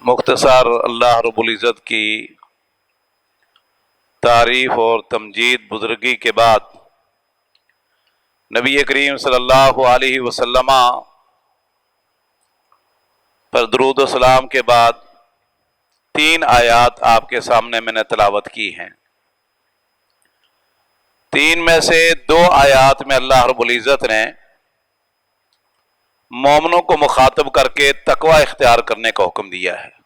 مختصر اللہ رب العزت کی تعریف اور تمجید بزرگی کے بعد نبی کریم صلی اللہ علیہ وسلم پر درود و سلام کے بعد 3 آیات آپ کے سامنے میں نے تلاوت کی ہیں۔ 3 میں سے 2 آیات میں اللہ رب العزت نے مومنوں کو مخاطب کر کے تقوی اختیار کرنے کا حکم دیا ہے،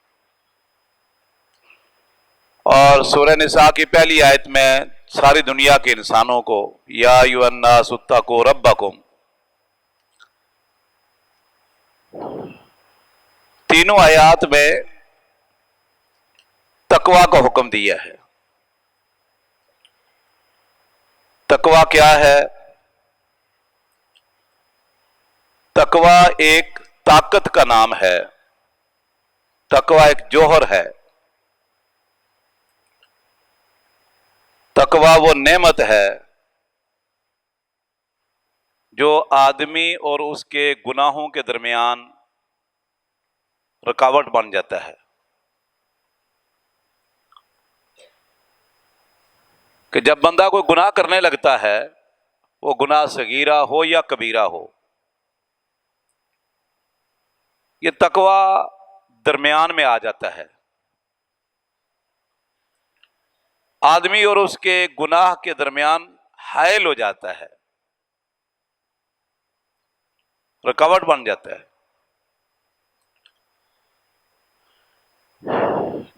اور سورہ نساء کی پہلی آیت میں ساری دنیا کے انسانوں کو یا ایھا الناس اتقوا ربکم، تینوں آیات میں تقوی کا حکم دیا ہے۔ تقوی کیا ہے؟ تقوی ایک طاقت کا نام ہے، تقوی ایک جوہر ہے، تقوی وہ نعمت ہے جو آدمی اور اس کے گناہوں کے درمیان رکاوٹ بن جاتا ہے، کہ جب بندہ کوئی گناہ کرنے لگتا ہے، وہ گناہ صغیرہ ہو یا کبیرہ ہو، یہ تقوی درمیان میں آ جاتا ہے۔ آدمی اور اس کے گناہ کے درمیان حائل ہو جاتا ہے، رکاوٹ بن جاتا ہے،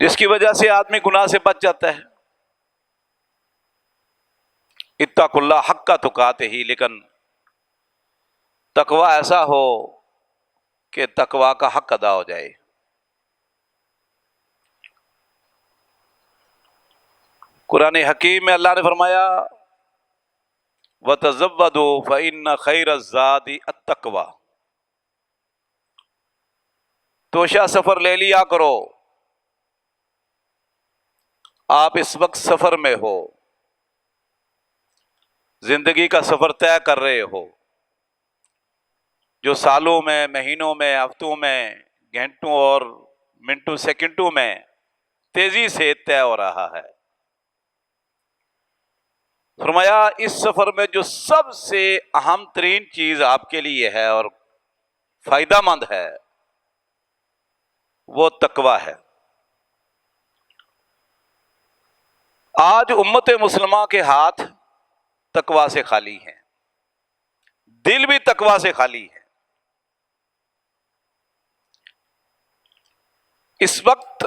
جس کی وجہ سے آدمی گناہ سے بچ جاتا ہے۔ اتقوا اللہ حق تقاتہ، لیکن تقوی ایسا ہو کہ تقوی کا حق ادا ہو جائے۔ قرآن حکیم میں اللہ نے فرمایا وَتَزَوَّدُوا فَإِنَّ خَيْرَ الزَّادِ التَّقْوَىٰ، توشہ سفر لے لیا کرو، آپ اس وقت سفر میں ہو، زندگی کا سفر طے کر رہے ہو، جو سالوں میں، مہینوں میں، ہفتوں میں، گھنٹوں اور منٹوں سیکنڈوں میں تیزی سے طے ہو رہا ہے۔ فرمایا اس سفر میں جو سب سے اہم ترین چیز آپ کے لیے ہے اور فائدہ مند ہے، وہ تقوی ہے۔ آج امت مسلمہ کے ہاتھ تقوی سے خالی ہیں، دل بھی تقوی سے خالی ہے۔ اس وقت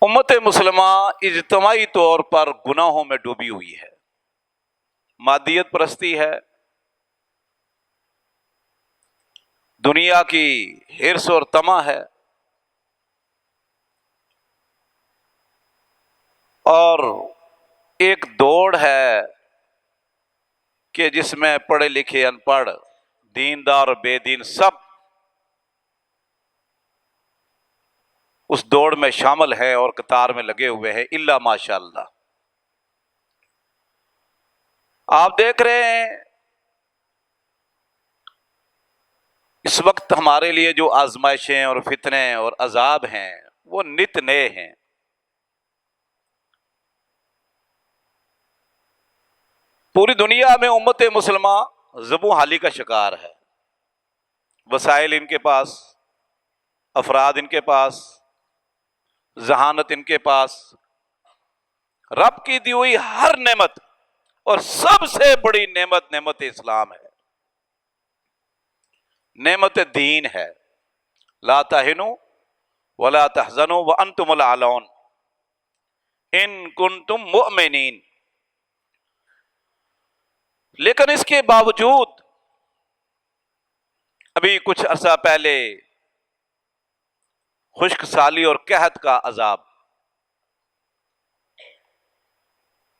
امت مسلمہ اجتماعی طور پر گناہوں میں ڈوبی ہوئی ہے، مادیت پرستی ہے، دنیا کی حرص اور طمع ہے، اور ایک دوڑ ہے کہ جس میں پڑھے لکھے، ان پڑھ، دیندار اور بے دین سب اس دوڑ میں شامل ہیں اور قطار میں لگے ہوئے ہیں، الا ماشاء اللہ۔ آپ دیکھ رہے ہیں اس وقت ہمارے لیے جو آزمائشیں اور فتنے اور عذاب ہیں وہ نت نئے ہیں۔ پوری دنیا میں امت مسلمہ زبوں حالی کا شکار ہے، وسائل ان کے پاس، افراد ان کے پاس، ذہانت ان کے پاس، رب کی دی ہوئی ہر نعمت، اور سب سے بڑی نعمت نعمت اسلام ہے، نعمت دین ہے۔ لا تہنوا ولا تحزنوا وانتم الاعلون ان کنتم مؤمنین۔ لیکن اس کے باوجود ابھی کچھ عرصہ پہلے خشک سالی اور قحط کا عذاب،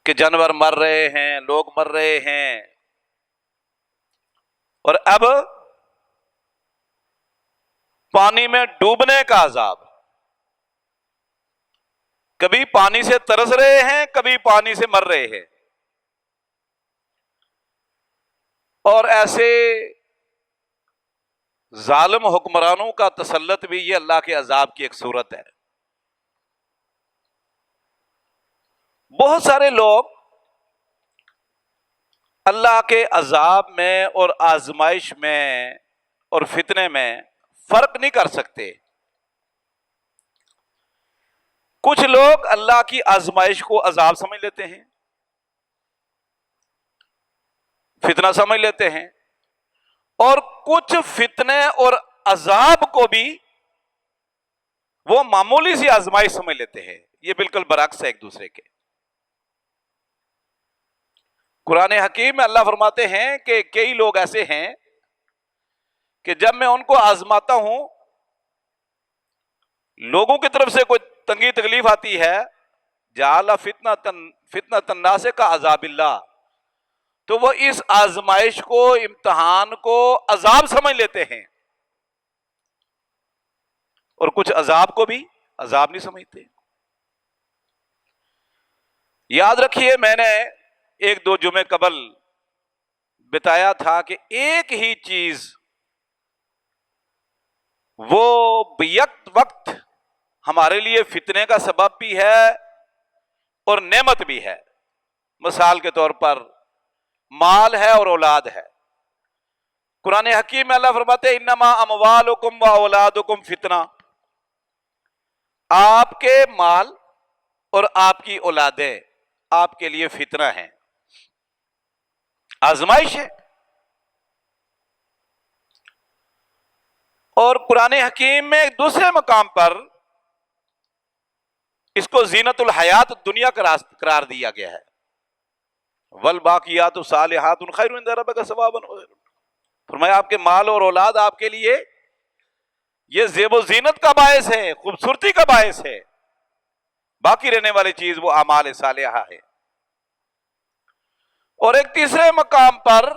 کہ جانور مر رہے ہیں، لوگ مر رہے ہیں، اور اب پانی میں ڈوبنے کا عذاب، کبھی پانی سے ترس رہے ہیں، کبھی پانی سے مر رہے ہیں، اور ایسے ظالم حکمرانوں کا تسلط بھی یہ اللہ کے عذاب کی ایک صورت ہے۔ بہت سارے لوگ اللہ کے عذاب میں اور آزمائش میں اور فتنے میں فرق نہیں کر سکتے۔ کچھ لوگ اللہ کی آزمائش کو عذاب سمجھ لیتے ہیں، فتنہ سمجھ لیتے ہیں، اور کچھ فتنے اور عذاب کو بھی وہ معمولی سی آزمائش سمجھ لیتے ہیں۔ یہ بالکل برعکس ہے ایک دوسرے کے۔ قرآن حکیم میں اللہ فرماتے ہیں کہ کئی لوگ ایسے ہیں کہ جب میں ان کو آزماتا ہوں، لوگوں کی طرف سے کوئی تنگی تکلیف آتی ہے، جعل فتنۃ الناس کا عذاب اللہ، تو وہ اس آزمائش کو، امتحان کو عذاب سمجھ لیتے ہیں، اور کچھ عذاب کو بھی عذاب نہیں سمجھتے۔ یاد رکھیے، میں نے ایک دو جمعے قبل بتایا تھا کہ ایک ہی چیز وہ بیک وقت ہمارے لیے فتنے کا سبب بھی ہے اور نعمت بھی ہے۔ مثال کے طور پر مال ہے اور اولاد ہے۔ قرآن حکیم میں اللہ فرماتے ہیں انما اموالکم و اولادکم فتنہ، آپ کے مال اور آپ کی اولادیں آپ کے لیے فتنہ ہیں، آزمائش ہے۔ اور قرآن حکیم میں ایک دوسرے مقام پر اس کو زینت الحیات دنیا قرار دیا گیا ہے، والباقیات الصالحات خیر عند ربک ثوابا، فرمایا آپ کے مال اور اولاد آپ کے لیے یہ زیب و زینت کا باعث ہے، خوبصورتی کا باعث ہے، باقی رہنے والی چیز وہ اعمال صالحہ ہے۔ اور ایک تیسرے مقام پر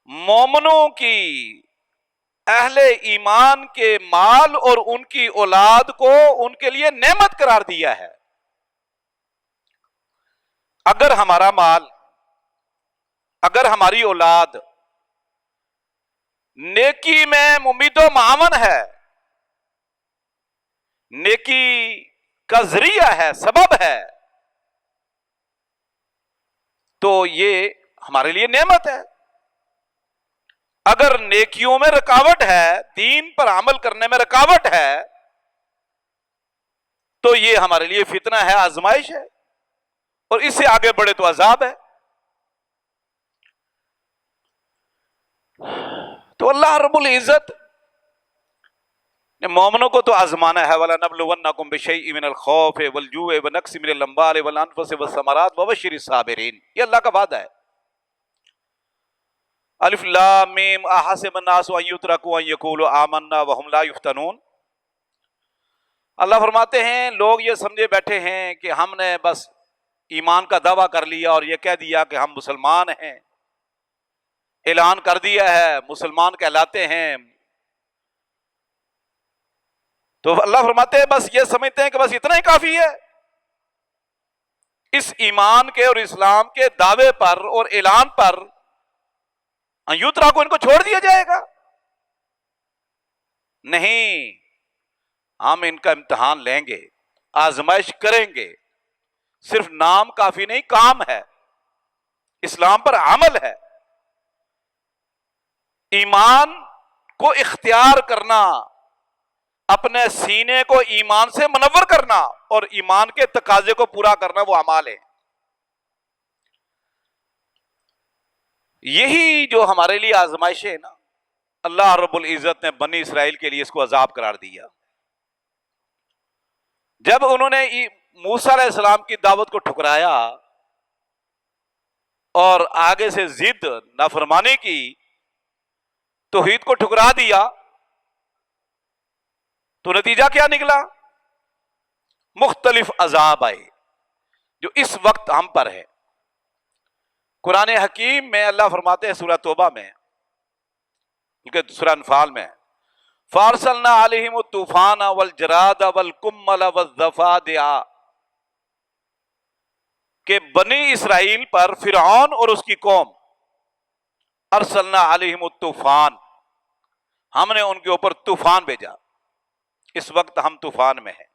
مومنوں کی، اہل ایمان کے مال اور ان کی اولاد کو ان کے لیے نعمت قرار دیا ہے۔ اگر ہمارا مال، اگر ہماری اولاد نیکی میں ممید و معاون ہے، نیکی کا ذریعہ ہے، سبب ہے، تو یہ ہمارے لیے نعمت ہے۔ اگر نیکیوں میں رکاوٹ ہے، دین پر عمل کرنے میں رکاوٹ ہے، تو یہ ہمارے لیے فتنہ ہے، آزمائش ہے، اور اس سے آگے بڑھے تو عذاب ہے۔ تو اللہ رب العزت نے مومنوں کو تو آزمانا ہے، وَلَنَبْلُوَنَّكُمْ بِشَيْءٍ مِّنَ الْخَوْفِ وَالْجُوعِ وَنَقْصٍ مِّنَ الْأَمْوَالِ وَالْأَنفُسِ وَالثَّمَرَاتِ وَبَشِّرِ الصَّابِرِينَ، یہ اللہ کا وعدہ ہے۔ الف لام میم احسب الناس ان یترکوا ان یقولوا آمنا وهم لا یفتنون، اللہ فرماتے ہیں لوگ یہ سمجھے بیٹھے ہیں کہ ہم نے بس ایمان کا دعویٰ کر لیا اور یہ کہہ دیا کہ ہم مسلمان ہیں، اعلان کر دیا ہے مسلمان کہلاتے ہیں، تو اللہ فرماتے ہیں بس یہ سمجھتے ہیں کہ بس اتنا ہی کافی ہے، اس ایمان کے اور اسلام کے دعوے پر اور اعلان پر یوترا کو ان کو چھوڑ دیا جائے گا؟ نہیں، ہم ان کا امتحان لیں گے، آزمائش کریں گے، صرف نام کافی نہیں، کام ہے، اسلام پر عمل ہے، ایمان کو اختیار کرنا، اپنے سینے کو ایمان سے منور کرنا اور ایمان کے تقاضے کو پورا کرنا، وہ اعمال ہے۔ یہی جو ہمارے لیے آزمائشیں ہے نا، اللہ رب العزت نے بنی اسرائیل کے لیے اس کو عذاب قرار دیا۔ جب انہوں نے موسیٰ علیہ السلام کی دعوت کو ٹھکرایا اور آگے سے ضد نافرمانی کی، توحید کو ٹھکرا دیا، تو نتیجہ کیا نکلا؟ مختلف عذاب آئے جو اس وقت ہم پر ہے۔ قرآن حکیم میں اللہ فرماتے ہیں سورہ توبہ میں، بلکہ سورہ انفال میں، فارسلنا علیہم الطوفان والجراد والقمل والضفادع، کہ بنی اسرائیل پر فرعون اور اس کی قوم، ارسلنا علیہم الطوفان، ہم نے ان کے اوپر طوفان بھیجا. اس وقت ہم طوفان میں ہیں،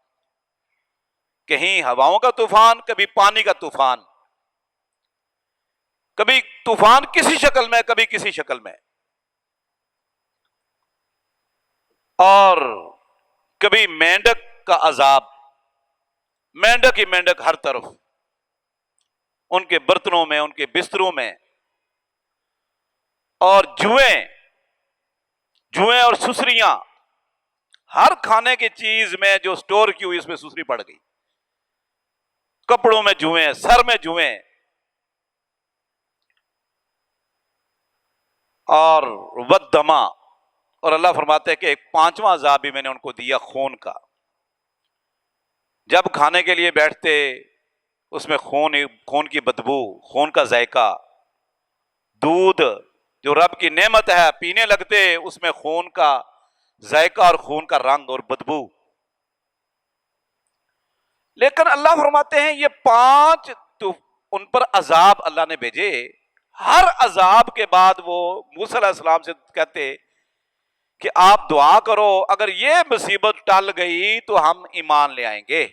کہیں ہواؤں کا طوفان، کبھی پانی کا طوفان، کبھی طوفان کسی شکل میں، کبھی کسی شکل میں، اور کبھی مینڈک کا عذاب، مینڈک ہی مینڈک ہر طرف، ان کے برتنوں میں، ان کے بستروں میں، اور جوئیں اور سسریاں، ہر کھانے کی چیز میں جو سٹور کی ہوئی اس میں سسری پڑ گئی، کپڑوں میں جوئیں، سر میں جوئیں، اور ودما. اور اللہ فرماتے ہیں کہ ایک پانچواں عذاب بھی میں نے ان کو دیا، خون کا. جب کھانے کے لیے بیٹھتے اس میں خون کی بدبو، خون کا ذائقہ. دودھ جو رب کی نعمت ہے پینے لگتے اس میں خون کا ذائقہ اور خون کا رنگ اور بدبو. لیکن اللہ فرماتے ہیں یہ 5 تو ان پر عذاب اللہ نے بھیجے. ہر عذاب کے بعد وہ موسیٰ علیہ السلام سے کہتے کہ آپ دعا کرو، اگر یہ مصیبت ٹل گئی تو ہم ایمان لے آئیں گے،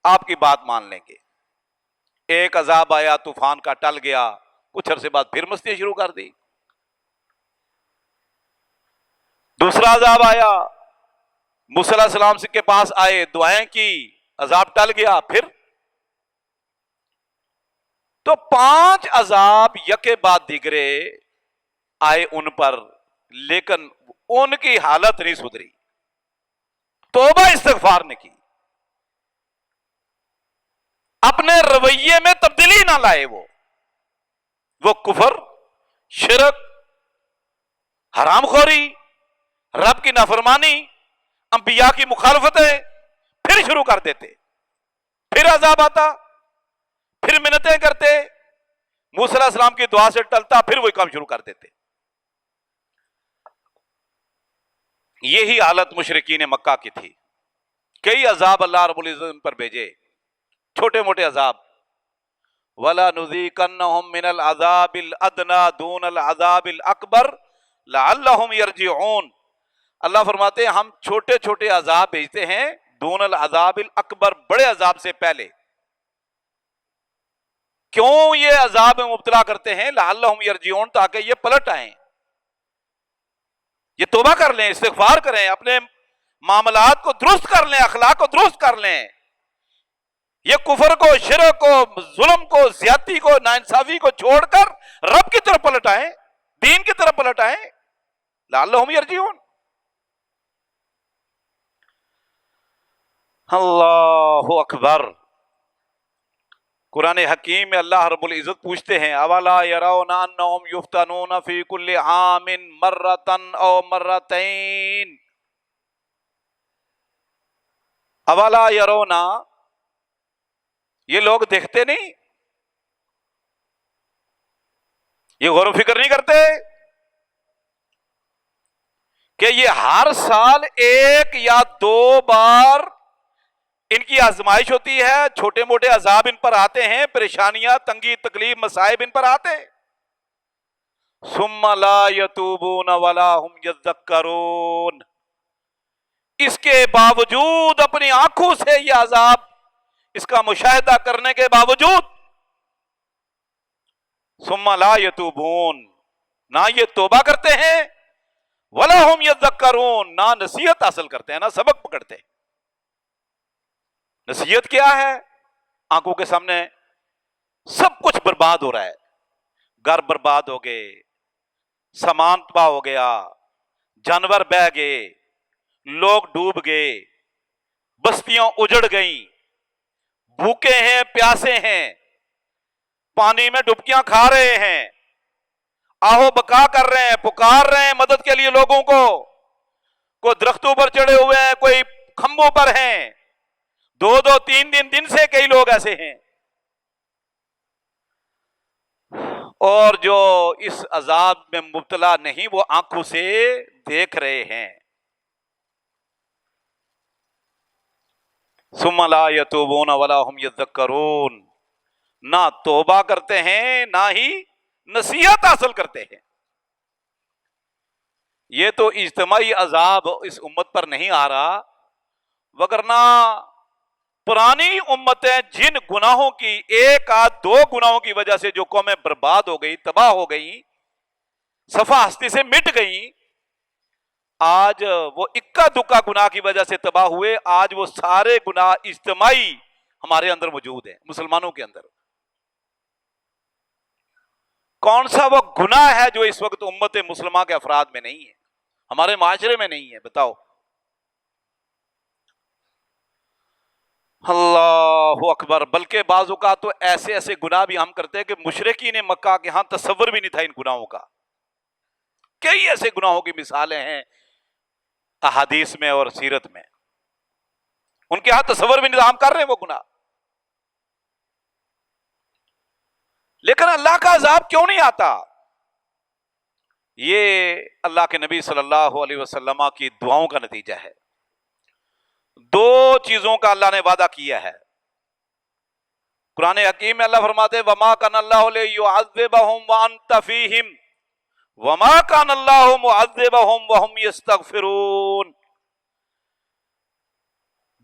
آپ کی بات مان لیں گے. ایک عذاب آیا طوفان کا، ٹل گیا، کچھ عرصے بعد پھر مستی شروع کر دی. دوسرا عذاب آیا، موسیٰ علیہ السلام کے پاس آئے، دعائیں کی، عذاب ٹل گیا. پھر تو 5 عذاب یکے بعد دیگرے آئے ان پر، لیکن ان کی حالت نہیں سدھری، توبہ استغفار نے کی، اپنے رویے میں تبدیلی نہ لائے. وہ کفر، شرک، حرام خوری، رب کی نافرمانی، انبیاء کی مخالفتیں پھر شروع کر دیتے. پھر عذاب آتا، پھر منتیں کرتے، موسیٰ علیہ السلام کی دعا سے ٹلتا، پھر وہی کام شروع کر دیتے. یہی حالت مشرکین مکہ کی تھی. کئی عذاب اللہ رب العزت پر بھیجے، چھوٹے موٹے عذاب. وَلَا نُذِيقَنَّهُم مِّنَ الْعَذَابِ الْأَدْنَىٰ دُونَ الْعَذَابِ الْأَكْبَرِ لَعَلَّهُمْ يَرْجِعُونَ. اللہ فرماتے ہیں ہم چھوٹے چھوٹے عذاب بھیجتے ہیں، دون العذاب الاکبر، بڑے عذاب سے پہلے. کیوں یہ عذاب میں مبتلا کرتے ہیں؟ لعلہم یرجعون، تاکہ یہ پلٹ آئیں، یہ توبہ کر لیں، استغفار کریں، اپنے معاملات کو درست کر لیں، اخلاق کو درست کر لیں، یہ کفر کو، شرک کو، ظلم کو، زیادتی کو، ناانصافی کو چھوڑ کر رب کی طرف پلٹ آئیں، دین کی طرف پلٹ آئیں. لعلہم یرجعون. اللہ اکبر. قرآن حکیم میں اللہ رب العزت پوچھتے ہیں اولا یرون انہم یفتنون فی کل عام مرۃ او مرتین. اولا یرون، یہ لوگ دیکھتے نہیں، یہ غور و فکر نہیں کرتے کہ یہ ہر سال 1 یا 2 بار ان کی آزمائش ہوتی ہے، چھوٹے موٹے عذاب ان پر آتے ہیں، پریشانیاں، تنگی، تکلیف، مصائب ان پر آتے ہیں. ثم لا یتوبون ولا هم یذکرون. اس کے باوجود اپنی آنکھوں سے یہ عذاب، اس کا مشاہدہ کرنے کے باوجود، ثم لا یتوبون، نہ یہ توبہ کرتے ہیں، ولا هم یذکرون، نہ نصیحت حاصل کرتے ہیں، نہ سبق پکڑتے ہیں. نصیحت کیا ہے؟ آنکھوں کے سامنے سب کچھ برباد ہو رہا ہے، گھر برباد ہو گئے، سامان تباہ ہو گیا، جانور بہہ گئے، لوگ ڈوب گئے، بستیاں اجڑ گئیں، بھوکے ہیں، پیاسے ہیں، پانی میں ڈبکیاں کھا رہے ہیں، آہو بکا کر رہے ہیں، پکار رہے ہیں مدد کے لیے لوگوں کو. کوئی درختوں پر چڑھے ہوئے ہیں، کوئی کھمبوں پر ہیں، 2 3 دن سے کئی لوگ ایسے ہیں. اور جو اس عذاب میں مبتلا نہیں، وہ آنکھوں سے دیکھ رہے ہیں. ثم لا یتوبون ولا هم یذکرون، نہ توبہ کرتے ہیں، نہ ہی نصیحت حاصل کرتے ہیں. یہ تو اجتماعی عذاب اس امت پر نہیں آ رہا، وگرنہ پرانی امتیں جن گناہوں کی، ایک آدھ دو گناہوں کی وجہ سے جو قومیں برباد ہو گئی، تباہ ہو گئی، صفحہ ہستی سے مٹ گئی، آج وہ اکا دکا گناہ کی وجہ سے تباہ ہوئے، آج وہ سارے گناہ اجتماعی ہمارے اندر موجود ہیں، مسلمانوں کے اندر۔ کون سا وہ گناہ ہے جو اس وقت امت مسلمہ کے افراد میں نہیں ہے، ہمارے معاشرے میں نہیں ہے؟ بتاؤ۔ اللہ اکبر۔ بلکہ بعض اوقات تو ایسے ایسے گناہ بھی ہم کرتے ہیں کہ مشرکین مکہ کے ہاں تصور بھی نہیں تھا ان گناہوں کا۔ کئی ایسے گناہوں کی مثالیں ہیں احادیث میں اور سیرت میں، ان کے ہاں تصور بھی نہیں تھا، ہم کر رہے ہیں وہ گناہ۔ لیکن اللہ کا عذاب کیوں نہیں آتا؟ یہ اللہ کے نبی صلی اللہ علیہ وسلم کی دعاؤں کا نتیجہ ہے۔ دو چیزوں کا اللہ نے وعدہ کیا ہے قرآن حکیم میں۔ اللہ فرماتے وما کان اللہ لیعذبہم وانت فیہم وما کان اللہ معذبہم وہم یستغفرون۔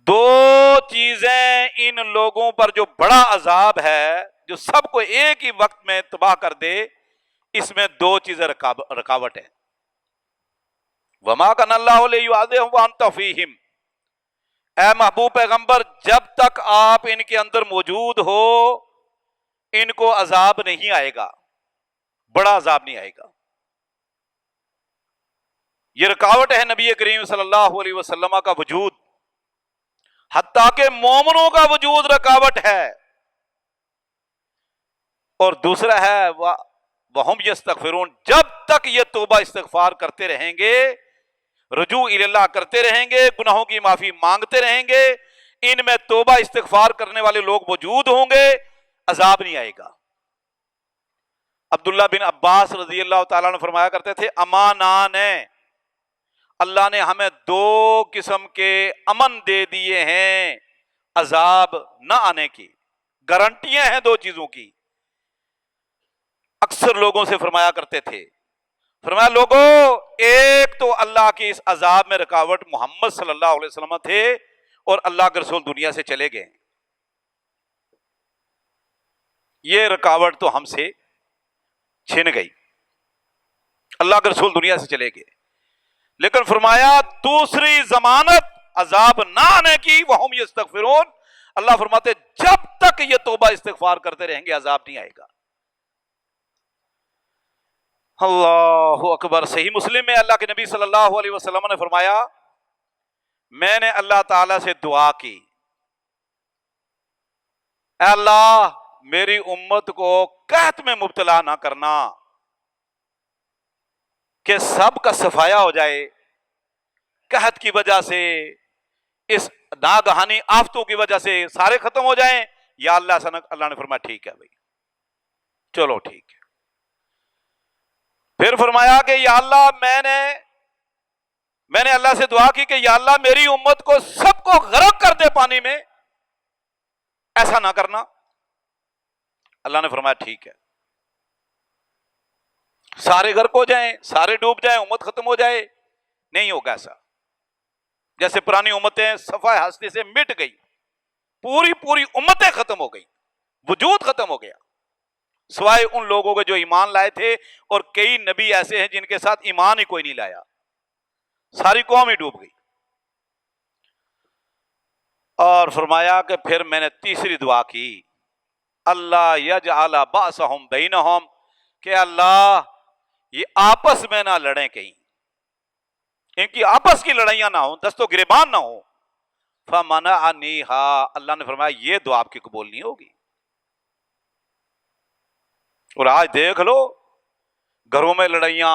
دو چیزیں ان لوگوں پر جو بڑا عذاب ہے، جو سب کو ایک ہی وقت میں تباہ کر دے، اس میں دو چیزیں رکاوٹ ہے۔ وما کان اللہ لیعذبہم وانت فیہم، اے محبوب پیغمبر جب تک آپ ان کے اندر موجود ہو ان کو عذاب نہیں آئے گا، بڑا عذاب نہیں آئے گا۔ یہ رکاوٹ ہے نبی کریم صلی اللہ علیہ وسلم کا وجود، حتیٰ کہ مومنوں کا وجود رکاوٹ ہے۔ اور دوسرا ہے وَهُمْ يَسْتَغْفِرُونَ، جب تک یہ توبہ استغفار کرتے رہیں گے، رجوع الی اللہ کرتے رہیں گے، گناہوں کی معافی مانگتے رہیں گے، ان میں توبہ استغفار کرنے والے لوگ موجود ہوں گے، عذاب نہیں آئے گا۔ عبداللہ بن عباس رضی اللہ تعالیٰ عنہ فرمایا کرتے تھے امانان، اللہ نے ہمیں دو قسم کے امن دے دیے ہیں عذاب نہ آنے کی، گارنٹیاں ہیں دو چیزوں کی۔ اکثر لوگوں سے فرمایا کرتے تھے، فرمایا لوگوں، ایک تو اللہ کی اس عذاب میں رکاوٹ محمد صلی اللہ علیہ وسلم تھے، اور اللہ کے رسول دنیا سے چلے گئے، یہ رکاوٹ تو ہم سے چھن گئی، اللہ کے رسول دنیا سے چلے گئے۔ لیکن فرمایا دوسری ضمانت عذاب نہ آنے کی، وہم یستغفرون، اللہ فرماتے جب تک یہ توبہ استغفار کرتے رہیں گے عذاب نہیں آئے گا۔ اللہ اکبر۔ صحیح مسلم میں اللہ کے نبی صلی اللہ علیہ وسلم نے فرمایا میں نے اللہ تعالی سے دعا کی، اے اللہ میری امت کو قحط میں مبتلا نہ کرنا کہ سب کا صفایا ہو جائے، قحط کی وجہ سے، اس ناگہانی آفتوں کی وجہ سے سارے ختم ہو جائیں۔ یا اللہ، اللہ نے فرمایا ٹھیک ہے بھائی، چلو ٹھیک ہے۔ پھر فرمایا کہ یا اللہ میں نے اللہ سے دعا کی کہ یا اللہ میری امت کو سب کو غرق کر دے پانی میں، ایسا نہ کرنا۔ اللہ نے فرمایا ٹھیک ہے، سارے غرق ہو جائیں، سارے ڈوب جائیں، امت ختم ہو جائے، نہیں ہوگا ایسا۔ جیسے پرانی امتیں صفحہ ہستی سے مٹ گئی، پوری امتیں ختم ہو گئی، وجود ختم ہو گیا، سوائے ان لوگوں کے جو ایمان لائے تھے، اور کئی نبی ایسے ہیں جن کے ساتھ ایمان ہی کوئی نہیں لایا، ساری قوم ہی ڈوب گئی۔ اور فرمایا کہ پھر میں نے تیسری دعا کی، اللہ یجعل بأسہم بینہم، کہ اللہ یہ آپس میں نہ لڑیں، کہیں ان کی آپس کی لڑائیاں نہ ہوں، دست و گریبان نہ ہوں۔ فمنعنیہا، اللہ نے فرمایا یہ دعا آپ کی قبول نہیں ہوگی۔ اور آج دیکھ لو، گھروں میں لڑائیاں،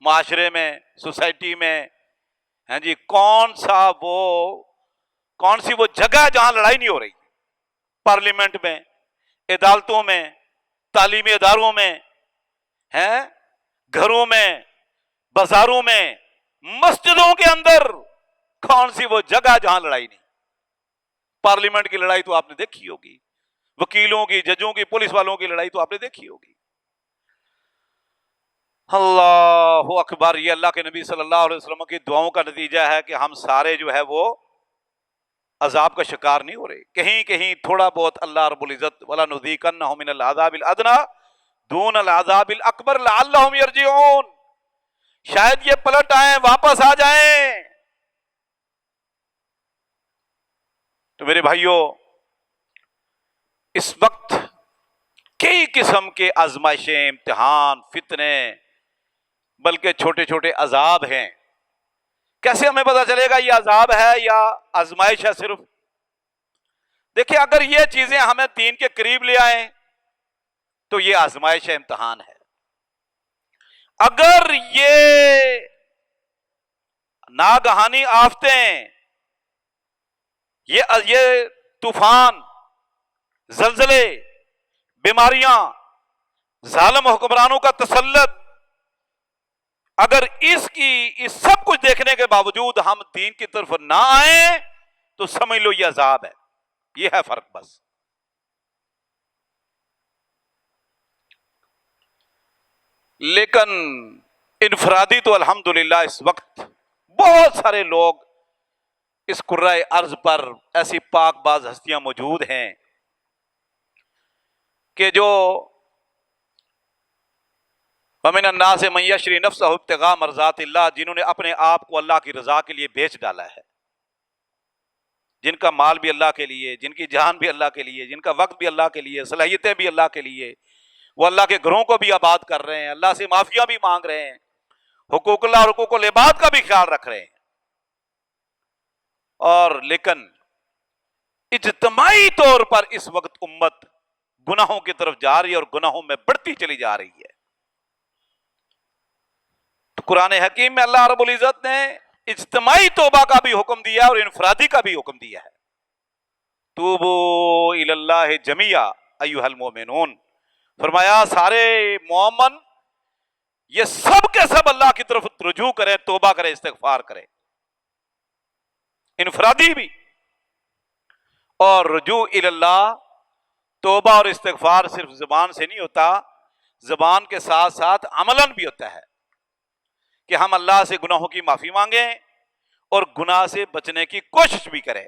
معاشرے میں، سوسائٹی میں، ہیں جی، کون سی وہ جگہ جہاں لڑائی نہیں ہو رہی؟ پارلیمنٹ میں، عدالتوں میں، تعلیمی اداروں میں، ہیں گھروں میں، بازاروں میں، مسجدوں کے اندر، کون سی وہ جگہ جہاں لڑائی نہیں؟ پارلیمنٹ کی لڑائی تو آپ نے دیکھی ہوگی، وکیلوں کی، ججوں کی، پولیس والوں کی لڑائی تو آپ نے دیکھی ہوگی۔ اللہ اکبر. یہ اللہ کے نبی صلی اللہ علیہ وسلم کی دعاؤں کا نتیجہ ہے کہ ہم سارے جو ہے وہ عذاب کا شکار نہیں ہو رہے. کہیں کہیں تھوڑا بہت اللہ رب العزت وَلَنُذِيقَنَّهُم مِّنَ الْعَذَابِ الْأَدْنَىٰ دُونَ الْعَذَابِ الْأَكْبَرِ لَعَلَّهُمْ يَرْجِعُونَ. شاید یہ پلٹ آئیں, واپس آ جائیں. تو میرے بھائیوں, اس وقت کئی قسم کے آزمائشیں, امتحان, فتنے, بلکہ چھوٹے چھوٹے عذاب ہیں. کیسے ہمیں پتہ چلے گا یہ عذاب ہے یا آزمائش ہے صرف؟ دیکھیں, اگر یہ چیزیں ہمیں دین کے قریب لے آئیں تو یہ آزمائش ہے, امتحان ہے. اگر یہ ناگہانی آفتیں, یہ طوفان, زلزلے, بیماریاں, ظالم حکمرانوں کا تسلط, اگر اس سب کچھ دیکھنے کے باوجود ہم دین کی طرف نہ آئیں تو سمجھ لو یہ عذاب ہے. یہ ہے فرق بس. لیکن انفرادی تو الحمدللہ اس وقت بہت سارے لوگ اس کرۂ ارض پر ایسی پاک باز ہستیاں موجود ہیں کہ جو وَمِنَ النَّاسِ مَن يَشْرِي نَفْسَهُ ابْتِغَاءَ مَرْضَاتِ اللَّهِ, جنہوں نے اپنے آپ کو اللہ کی رضا کے لیے بیچ ڈالا ہے, جن کا مال بھی اللہ کے لیے, جن کی جان بھی اللہ کے لیے, جن کا وقت بھی اللہ کے لیے, صلاحیتیں بھی اللہ کے لیے, وہ اللہ کے گھروں کو بھی آباد کر رہے ہیں, اللہ سے معافیاں بھی مانگ رہے ہیں, حقوق اللہ اور حقوق العباد کا بھی خیال رکھ رہے ہیں. اور لیکن اجتماعی طور پر اس وقت امت گناہوں کی طرف جا رہی ہے اور گناہوں میں بڑھتی چلی جا رہی ہے. تو قرآن حکیم میں اللہ رب العزت نے اجتماعی توبہ کا بھی حکم دیا اور انفرادی کا بھی حکم دیا ہے. توبوا الی اللہ جمیعا ایھا المؤمنون, فرمایا سارے مومن یہ سب کے سب اللہ کی طرف رجوع کریں, توبہ کریں, استغفار کریں, انفرادی بھی. اور رجوع الی اللہ, توبہ اور استغفار صرف زبان سے نہیں ہوتا, زبان کے ساتھ ساتھ عملاً بھی ہوتا ہے کہ ہم اللہ سے گناہوں کی معافی مانگیں اور گناہ سے بچنے کی کوشش بھی کریں,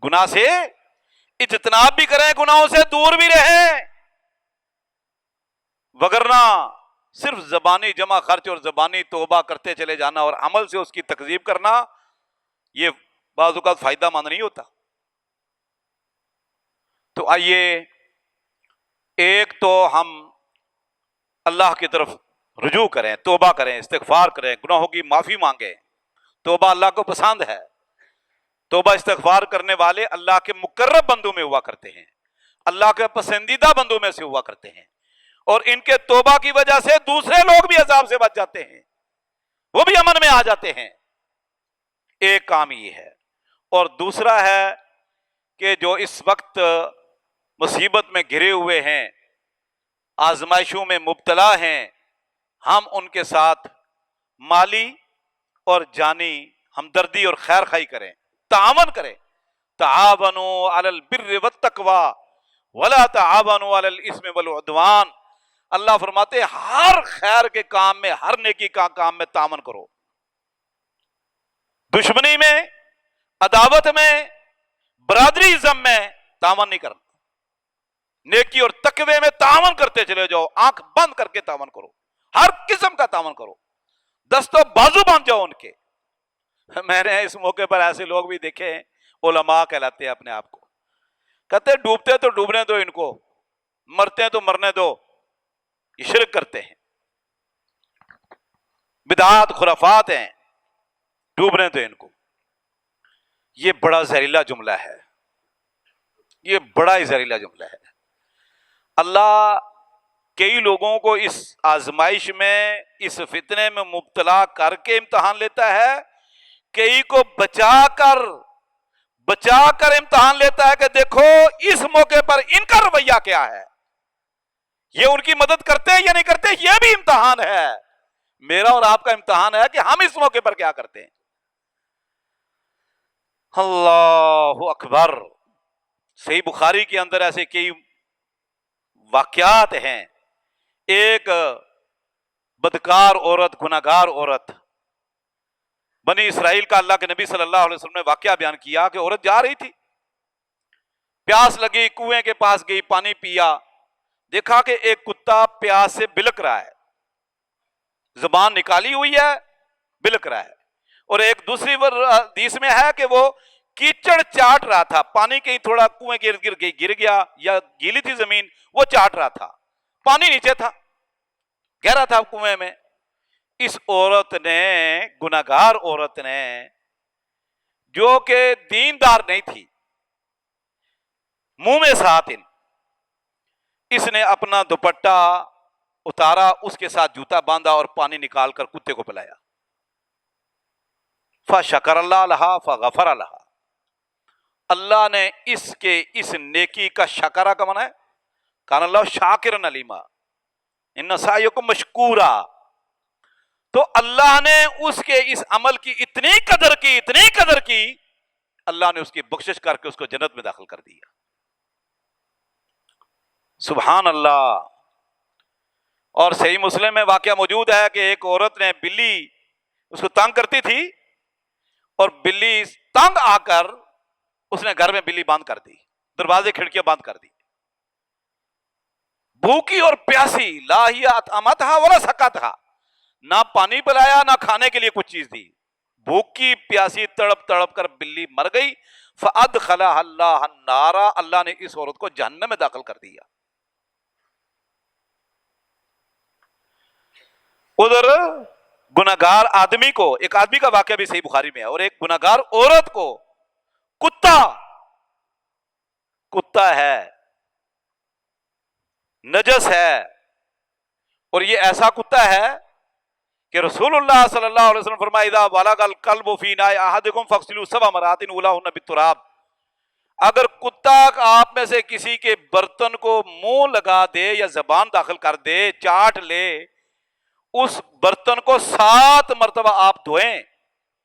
گناہ سے اجتناب بھی کریں, گناہوں سے دور بھی رہیں. وگرنہ صرف زبانی جمع خرچ اور زبانی توبہ کرتے چلے جانا اور عمل سے اس کی تکذیب کرنا, یہ بعض اوقات فائدہ مند نہیں ہوتا. تو آئیے, ایک تو ہم اللہ کی طرف رجوع کریں, توبہ کریں, استغفار کریں, گناہوں کی معافی مانگیں. توبہ اللہ کو پسند ہے. توبہ استغفار کرنے والے اللہ کے مقرب بندوں میں ہوا کرتے ہیں, اللہ کے پسندیدہ بندوں میں سے ہوا کرتے ہیں, اور ان کے توبہ کی وجہ سے دوسرے لوگ بھی عذاب سے بچ جاتے ہیں, وہ بھی امن میں آ جاتے ہیں. ایک کام یہ ہے. اور دوسرا ہے کہ جو اس وقت مصیبت میں گھرے ہوئے ہیں, آزمائشوں میں مبتلا ہیں, ہم ان کے ساتھ مالی اور جانی ہمدردی اور خیر خواہی کریں, تعاون کریں. تعاونوا علی البر والتقوی ولا تعاونوا علی الاثم والعدوان. اللہ فرماتے ہیں ہر خیر کے کام میں, ہر نیکی کا کام میں تعاون کرو. دشمنی میں, عداوت میں, برادری ازم میں تعاون نہیں کرنا. نیکی اور تقوی میں تعاون کرتے چلے جاؤ, آنکھ بند کر کے تعاون کرو, ہر قسم کا تعاون کرو, دست و بازو بن جاؤ ان کے. میں نے اس موقع پر ایسے لوگ بھی دیکھے ہیں, علماء کہلاتے ہیں اپنے آپ کو, کہتے ہیں ڈوبتے تو ڈوبنے دو ان کو, مرتے ہیں تو مرنے دو. یہ شرک کرتے ہیں, بدعات خرافات ہیں, ڈوبنے دو ان کو. یہ بڑا زہریلا جملہ ہے, یہ بڑا ہی زہریلا جملہ ہے. اللہ کئی لوگوں کو اس آزمائش میں, اس فتنے میں مبتلا کر کے امتحان لیتا ہے, کئی کو بچا کر امتحان لیتا ہے کہ دیکھو اس موقع پر ان کا رویہ کیا ہے, یہ ان کی مدد کرتے ہیں یا نہیں کرتے. یہ بھی امتحان ہے, میرا اور آپ کا امتحان ہے کہ ہم اس موقع پر کیا کرتے ہیں. اللہ اکبر. صحیح بخاری کے اندر ایسے کئی واقعات ہیں. ایک بدکار عورت، گناہگار عورت. بنی اسرائیل کا اللہ کے نبی صلی اللہ علیہ وسلم نے واقعہ بیان کیا کہ عورت جا رہی تھی، پیاس لگی، کنویں کے پاس گئی، پانی پیا، دیکھا کہ ایک کتا پیاس سے بلک رہا ہے، زبان نکالی ہوئی ہے، بلک رہا ہے. اور ایک دوسری حدیث میں ہے کہ وہ کیچڑ چاٹ رہا تھا، پانی کہیں تھوڑا کنویں کے ارد گرد گر گیا یا گیلی تھی زمین، وہ چاٹ رہا تھا، پانی نیچے تھا، گہرا تھا کنویں میں. اس عورت نے، گناہگار عورت نے، جو کہ دیندار نہیں تھی، منہ میں ساتھ اس نے اپنا دوپٹہ اتارا، اس کے ساتھ جوتا باندھا اور پانی نکال کر کتے کو پلایا. فشکر اللہ لہا فغفر لہا. اللہ نے اس نیکی کا شکرہ کا منع ہے، کان اللہ شاکرا علیما ان سعیکم مشکورا. تو اللہ نے اس کے اس عمل کی اتنی قدر کی، اللہ نے اس کی بخشش کر کے اس کو جنت میں داخل کر دیا. سبحان اللہ. اور صحیح مسلم میں واقعہ موجود ہے کہ ایک عورت نے بلی اس کو تنگ کرتی تھی، اور بلی تنگ آ کر اس نے گھر میں بلی بند کر دی، دروازے کھڑکیاں بند کر دی. بھوکی اور پیاسی، لا ہی اطعمتھا ولا سقتھا، نہ پانی پلایا نہ کھانے کے لیے کچھ چیز دی، بھوکی پیاسی تڑپ تڑپ کر بلی مر گئی. فادخلها اللہ النار، اللہ نے اس عورت کو جہنم میں داخل کر دیا. ادھر گناہگار آدمی کو، ایک آدمی کا واقعہ بھی صحیح بخاری میں ہے، اور ایک گناہگار عورت کو کتا ہے، نجس ہے، اور یہ ایسا کتا ہے کہ رسول اللہ صلی اللہ علیہ وسلم فرمایا اذا بلغ الکلب فی اناء احدکم فاغسلوا 7 مرات اولاہن بالتراب. اگر کتا آپ میں سے کسی کے برتن کو منہ لگا دے یا زبان داخل کر دے، چاٹ لے، اس برتن کو 7 مرتبہ آپ دھوئیں،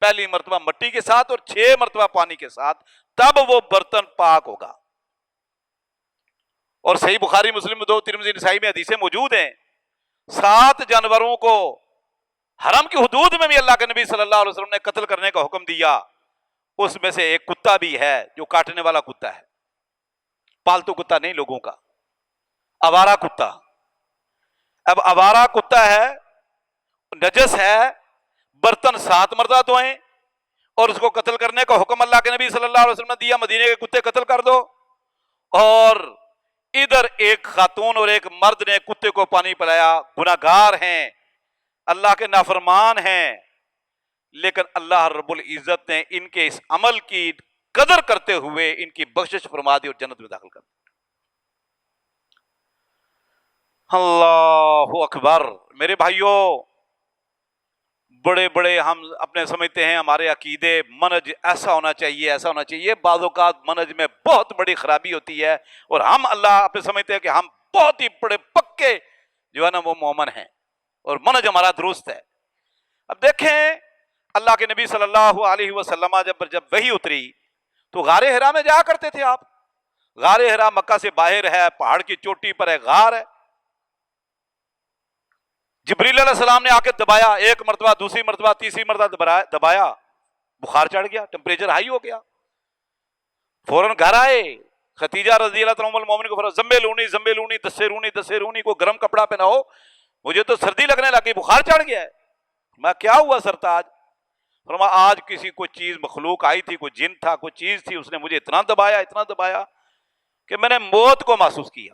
پہلی مرتبہ مٹی کے ساتھ اور 6 مرتبہ پانی کے ساتھ، تب وہ برتن پاک ہوگا. اور صحیح بخاری مسلم دو ترمذی نسائی میں حدیثیں موجود ہیں. 7 جانوروں کو حرم کی حدود میں بھی اللہ کے نبی صلی اللہ علیہ وسلم نے قتل کرنے کا حکم دیا. اس میں سے ایک کتا بھی ہے جو کاٹنے والا کتا ہے، پالتو کتا نہیں، لوگوں کا آوارہ کتا. اب آوارہ کتا ہے، نجس ہے، برتن 7 مرتبہ دھوئیں، اور اس کو قتل کرنے کا حکم اللہ کے نبی صلی اللہ علیہ وسلم نے دیا، مدینے کے کتے قتل کر دو. اور ادھر ایک خاتون اور ایک مرد نے کتے کو پانی پلایا، گناہگار ہیں، اللہ کے نافرمان ہیں، لیکن اللہ رب العزت نے ان کے اس عمل کی قدر کرتے ہوئے ان کی بخشش فرما دی اور جنت میں داخل کر دی. اللہ اکبر. میرے بھائیوں، بڑے بڑے ہم اپنے سمجھتے ہیں ہمارے عقیدے، منہج ایسا ہونا چاہیے، ایسا ہونا چاہیے. بعض اوقات منہج میں بہت بڑی خرابی ہوتی ہے، اور ہم اللہ پہ سمجھتے ہیں کہ ہم بہت ہی بڑے پکے جو ہے نا وہ مومن ہیں، اور منہج ہمارا درست ہے. اب دیکھیں اللہ کے نبی صلی اللہ علیہ وسلم جب وحی اتری تو غار حرا میں جایا کرتے تھے. آپ غار حرا مکہ سے باہر ہے، پہاڑ کی چوٹی پر ہے، غار ہے. جبریل علیہ السلام نے آ کے دبایا، 1 مرتبہ، دوسری مرتبہ، تیسری مرتبہ دبایا، بخار چڑھ گیا، ٹمپریچر ہائی ہو گیا. فوراً گھر آئے، خدیجہ رضی اللہ عنہا المومنین کو فرمایا زمبیلونی دسے رونی، کو گرم کپڑا پہناؤ، مجھے تو سردی لگنے لگی، بخار چڑھ گیا ہے. میں کیا ہوا سرتاج؟ فرمایا آج کسی کوئی چیز مخلوق آئی تھی، کوئی جن تھا، کوئی چیز تھی، اس نے مجھے اتنا دبایا کہ میں نے موت کو محسوس کیا.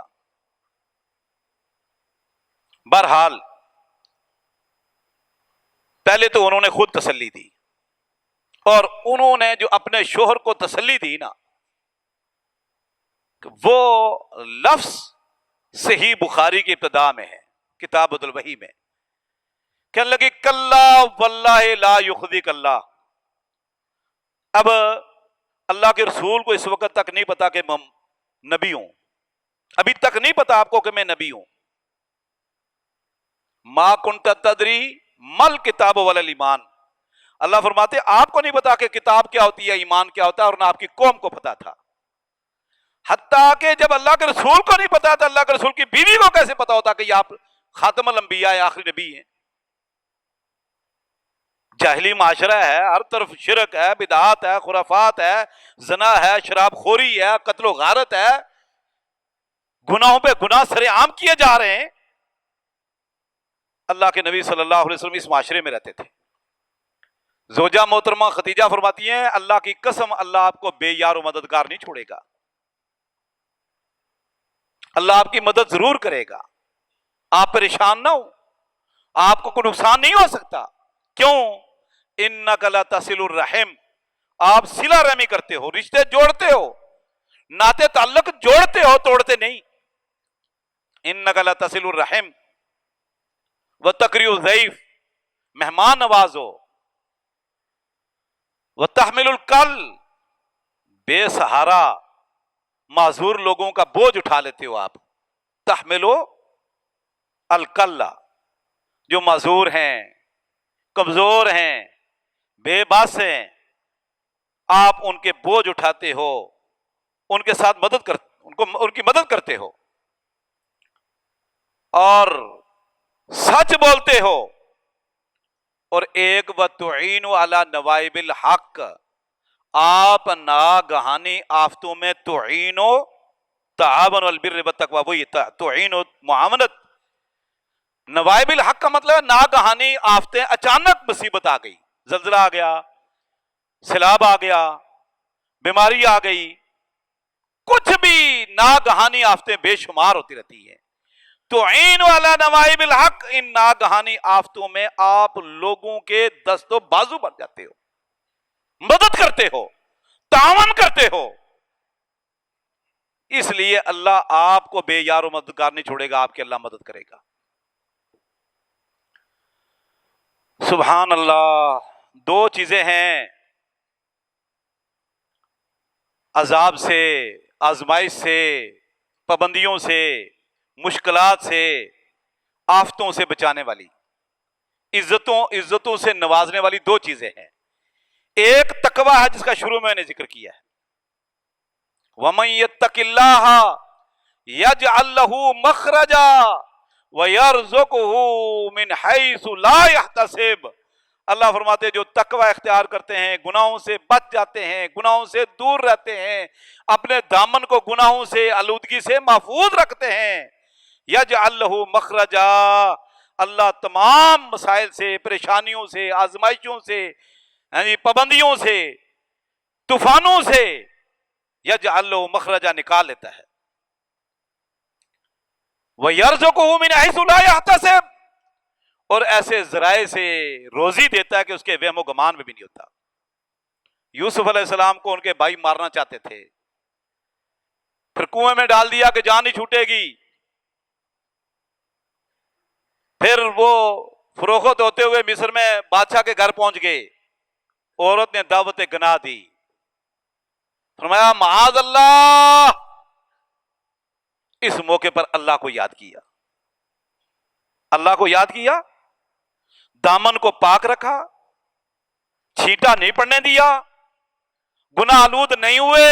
بہرحال پہلے تو انہوں نے خود تسلی دی، اور انہوں نے جو اپنے شوہر کو تسلی دی نا، وہ لفظ صحیح بخاری کی ابتدا میں ہے، کتاب الوحی میں. کہنے لگی کلا واللہ لا یخزیک اللہ. اب اللہ کے رسول کو اس وقت تک نہیں پتا کہ میں نبی ہوں، ابھی تک نہیں پتا آپ کو کہ میں نبی ہوں. ما کنت تدری مل کتاب ولا ایمان. اللہ فرماتے آپ کو نہیں پتا کہ کتاب کیا ہوتی ہے، ایمان کیا ہوتا ہے، اور نہ آپ کی قوم کو پتا تھا. حتیٰ کہ جب اللہ کے رسول کو نہیں پتا تھا، اللہ کے رسول کی بیوی کو کیسے پتا ہوتا کہ یہ آپ خاتم الانبیاء ہیں، آخری نبی ہیں. جاہلی معاشرہ ہے، ہر طرف شرک ہے، بدعات ہے، خرافات ہے، زنا ہے، شراب خوری ہے، قتل و غارت ہے، گناہوں پہ گناہ سر عام کیے جا رہے ہیں۔ اللہ کے نبی صلی اللہ علیہ وسلم اس معاشرے میں رہتے تھے۔ زوجہ محترمہ خدیجہ فرماتی ہیں اللہ کی قسم اللہ آپ کو بے یار و مددگار نہیں چھوڑے گا، اللہ آپ کی مدد ضرور کرے گا، آپ پریشان نہ ہو، آپ کو کوئی نقصان نہیں ہو سکتا۔ کیوں؟ انک لتصل الرحم، آپ صلہ رحمی کرتے ہو، رشتے جوڑتے ہو، ناطے تعلق جوڑتے ہو، توڑتے نہیں۔ انک لتصل الرحم وتقری الضیف، مہمان نواز ہو، وتحمل الکل، بے سہارا معذور لوگوں کا بوجھ اٹھا لیتے ہو آپ۔ تحملو الکل، جو معذور ہیں، کمزور ہیں، بے بس ہیں، آپ ان کے بوجھ اٹھاتے ہو، ان کے ساتھ ان کی مدد کرتے ہو، اور سچ بولتے ہو۔ اور ایک وَتُعِينُ عَلَى نَوَائِبِ الْحَقِّ، آپ ناگہانی آفتوں میں تعینو، تعاون البر والتقوی، وہی تعینو معاونت۔ نوائب الحق کا مطلب ہے ناگہانی آفتیں، اچانک مصیبت آ گئی، زلزلہ آ گیا، سیلاب آ گیا، بیماری آ گئی، کچھ بھی ناگہانی آفتیں بے شمار ہوتی رہتی ہیں۔ تعین علی نوائب الحق، ان ناگہانی آفتوں میں آپ لوگوں کے دست و بازو بن جاتے ہو، مدد کرتے ہو، تعاون کرتے ہو۔ اس لیے اللہ آپ کو بے یار و مددگار نہیں چھوڑے گا، آپ کے اللہ مدد کرے گا۔ سبحان اللہ۔ دو چیزیں ہیں، عذاب سے، آزمائش سے، پابندیوں سے، مشکلات سے، آفتوں سے بچانے والی، عزتوں سے نوازنے والی دو چیزیں ہیں۔ ایک تقوی ہے جس کا شروع میں نے ذکر کیا ہے، وَمَن يَتَّقِ اللَّهَ يَجْعَل لَّهُ مَخْرَجًا وَيَرْزُقْهُ مِنْ حَيْثُ لَا يَحْتَسِبُ۔ اللہ فرماتے ہیں جو تقوی اختیار کرتے ہیں، گناہوں سے بچ جاتے ہیں، گناہوں سے دور رہتے ہیں، اپنے دامن کو گناہوں سے، آلودگی سے محفوظ رکھتے ہیں، یجعل لہ مخرجا، اللہ تمام مسائل سے، پریشانیوں سے، آزمائشوں سے، پابندیوں سے، طوفانوں سے یجعل لہ مخرجا، نکال لیتا ہے۔ وَيَرْزُقُهُ مِنْ حَيْثُ لَا يَحْتَسِبُ، اور ایسے ذرائع سے روزی دیتا ہے کہ اس کے وہم و گمان میں بھی نہیں ہوتا۔ یوسف علیہ السلام کو ان کے بھائی مارنا چاہتے تھے، پھر کنویں میں ڈال دیا کہ جان نہیں چھوٹے گی، پھر وہ فروخت ہوتے ہوئے مصر میں بادشاہ کے گھر پہنچ گئے، عورت نے دعوت گناہ دی، فرمایا معاذ اللہ۔ اس موقع پر اللہ کو یاد کیا، اللہ کو یاد کیا، دامن کو پاک رکھا، چھینٹا نہیں پڑنے دیا، گناہ آلود نہیں ہوئے،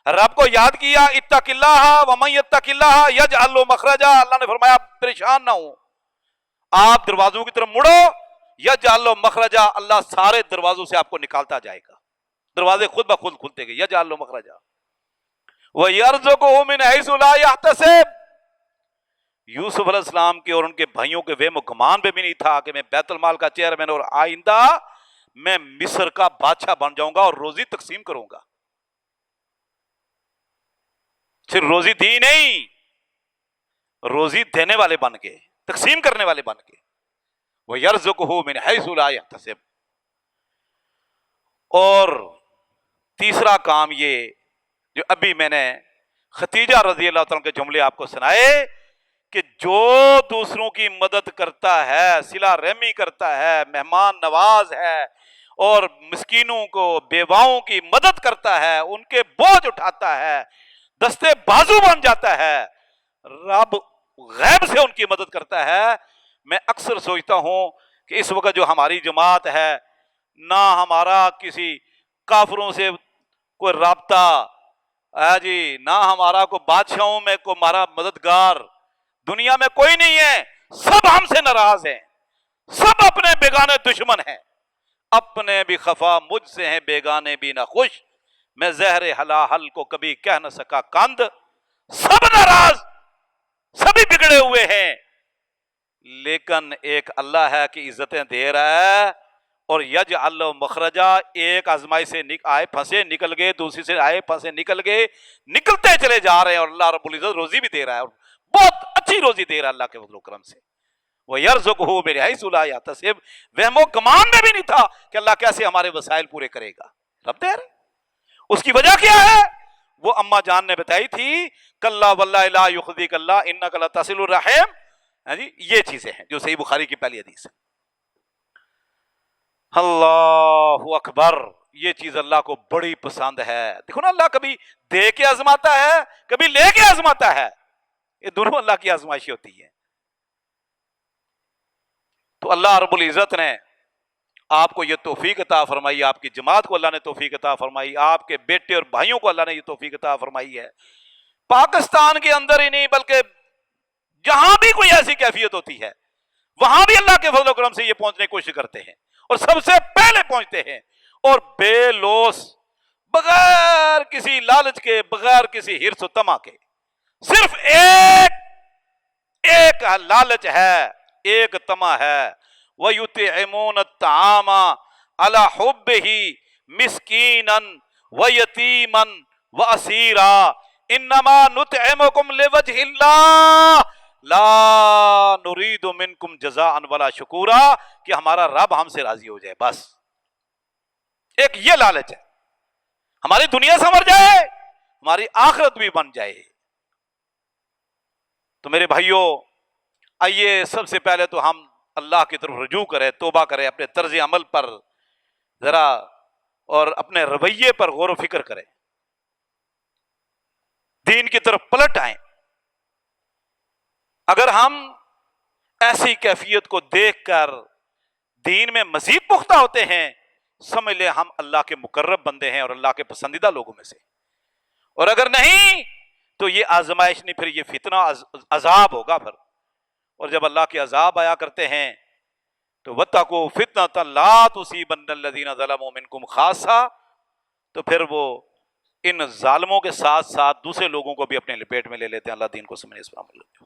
رب کو یاد کیا، اتق اللہ ومن یتق اللہ یجعل لہ مخرجا۔ اللہ نے فرمایا پریشان نہ ہو، آپ دروازوں کی طرف مڑو، یجعل لہ مخرجا، اللہ سارے دروازوں سے آپ کو نکالتا جائے گا، دروازے خود بخود کھلتے گئے، یجعل لہ مخرجا وَيَرْزُقُهُ مِنْ حَيْثُ لَا يَحْتَسِبُ۔ یوسف علیہ السلام کے اور ان کے بھائیوں کے وہم و گمان پہ بھی نہیں تھا کہ میں بیت المال کا چیئرمین اور آئندہ میں مصر کا بادشاہ بن جاؤں گا اور روزی تقسیم کروں گا۔ صرف روزی دی نہیں، روزی دینے والے بن گئے، تقسیم کرنے والے بن گئے۔ وَيَرْزُقُهُ مِنْ حَيْثُ لَا يَحْتَسِبُ۔ اور تیسرا کام یہ جو ابھی میں نے ختیجہ رضی اللہ تعالیٰ کے جملے آپ کو سنائے کہ جو دوسروں کی مدد کرتا ہے، صلہ رحمی کرتا ہے، مہمان نواز ہے، اور مسکینوں کو، بیواؤں کی مدد کرتا ہے، ان کے بوجھ اٹھاتا ہے، دستے بازو بن جاتا ہے، رب غیب سے ان کی مدد کرتا ہے۔ میں اکثر سوچتا ہوں کہ اس وقت جو ہماری جماعت ہے، نہ ہمارا کسی کافروں سے کوئی رابطہ جی، نہ ہمارا کوئی بادشاہوں میں کوئی ہمارا مددگار، دنیا میں کوئی نہیں ہے، سب ہم سے ناراض ہیں، سب اپنے بیگانے دشمن ہیں، اپنے بھی خفا مجھ سے ہیں، بیگانے بھی نہ خوش، میں زہر ہلاہل کو کبھی کہہ نہ سکا کند، سب ناراض، سبھی بگڑے ہوئے ہیں، لیکن ایک اللہ ہے کہ عزتیں دے رہا ہے، اور یجعل مخرجا، ایک آزمائی سے آئے پھنسے نکل گئے، دوسری سے آئے پھنسے نکل گئے، نکلتے چلے جا رہے ہیں، اور اللہ رب العزت روزی بھی دے رہا ہے، اور بہت اچھی روزی دے رہا ہے اللہ کے فضل و کرم سے۔ وَيَرْزُقْهُ مِنْ حَيْثُ لَا يَحْتَسِبُ، وہم و گمان میں بھی نہیں تھا کہ اللہ کیسے ہمارے وسائل پورے کرے گا، رب دے رہے۔ اس کی وجہ کیا ہے؟ وہ اما جان نے بتائی تھی، کلا واللہ لا یخزیک اللہ انک لتصل الرحم، جی یہ چیزیں ہیں جو صحیح بخاری کی پہلی حدیث ہے۔ اللہ اکبر، یہ چیز اللہ کو بڑی پسند ہے۔ دیکھو نا، اللہ کبھی دے کے آزماتا ہے، کبھی لے کے آزماتا ہے، یہ دونوں اللہ کی آزمائشی ہوتی ہے۔ تو اللہ رب العزت نے آپ کو یہ توفیق عطا فرمائی، آپ کی جماعت کو اللہ نے توفیق عطا فرمائی، آپ کے بیٹے اور بھائیوں کو اللہ نے یہ توفیق عطا فرمائی ہے۔ پاکستان کے اندر ہی نہیں بلکہ جہاں بھی کوئی ایسی کیفیت ہوتی ہے، وہاں بھی اللہ کے فضل و کرم سے یہ پہنچنے کی کوشش کرتے ہیں، اور سب سے پہلے پہنچتے ہیں، اور بے لوث، بغیر کسی لالچ کے، بغیر کسی حرص و طمع کے، صرف ایک لالچ ہے، ایک طمع ہے، وَيُطْعِمُونَ الطَّعَامَ عَلَى حُبِّهِ مِسْكِينًا وَيَتِيمًا وَأَسِيرًا إِنَّمَا نُطْعِمُكُمْ لِوَجْهِ اللَّهِ لَا نُرِيدُ مِنْكُمْ جَزَاءً وَلَا شُكُورًا، کہ ہمارا رب ہم سے راضی ہو جائے، بس ایک یہ لالچ ہے، ہماری دنیا سنور جائے، ہماری آخرت بھی بن جائے۔ تو میرے بھائیوں، آئیے سب سے پہلے تو ہم اللہ کی طرف رجوع کریں، توبہ کریں، اپنے طرز عمل پر ذرا اور اپنے رویے پر غور و فکر کریں، دین کی طرف پلٹ آئیں۔ اگر ہم ایسی کیفیت کو دیکھ کر دین میں مزید پختہ ہوتے ہیں، سمجھ لیں ہم اللہ کے مقرب بندے ہیں اور اللہ کے پسندیدہ لوگوں میں سے، اور اگر نہیں تو یہ آزمائش نہیں، پھر یہ فتنہ عذاب ہوگا پھر، اور جب اللہ کے عذاب آیا کرتے ہیں تو وَاتَّقُوا فِتْنَةً لَا تُصِيبَنَّ الَّذِينَ ظَلَمُوا مِنْكُمْ خَاصَّةً، تو پھر وہ ان ظالموں کے ساتھ ساتھ دوسرے لوگوں کو بھی اپنے لپیٹ میں لے لیتے ہیں۔ اللہ دین کو سمجھنے اس پر عمل کرے۔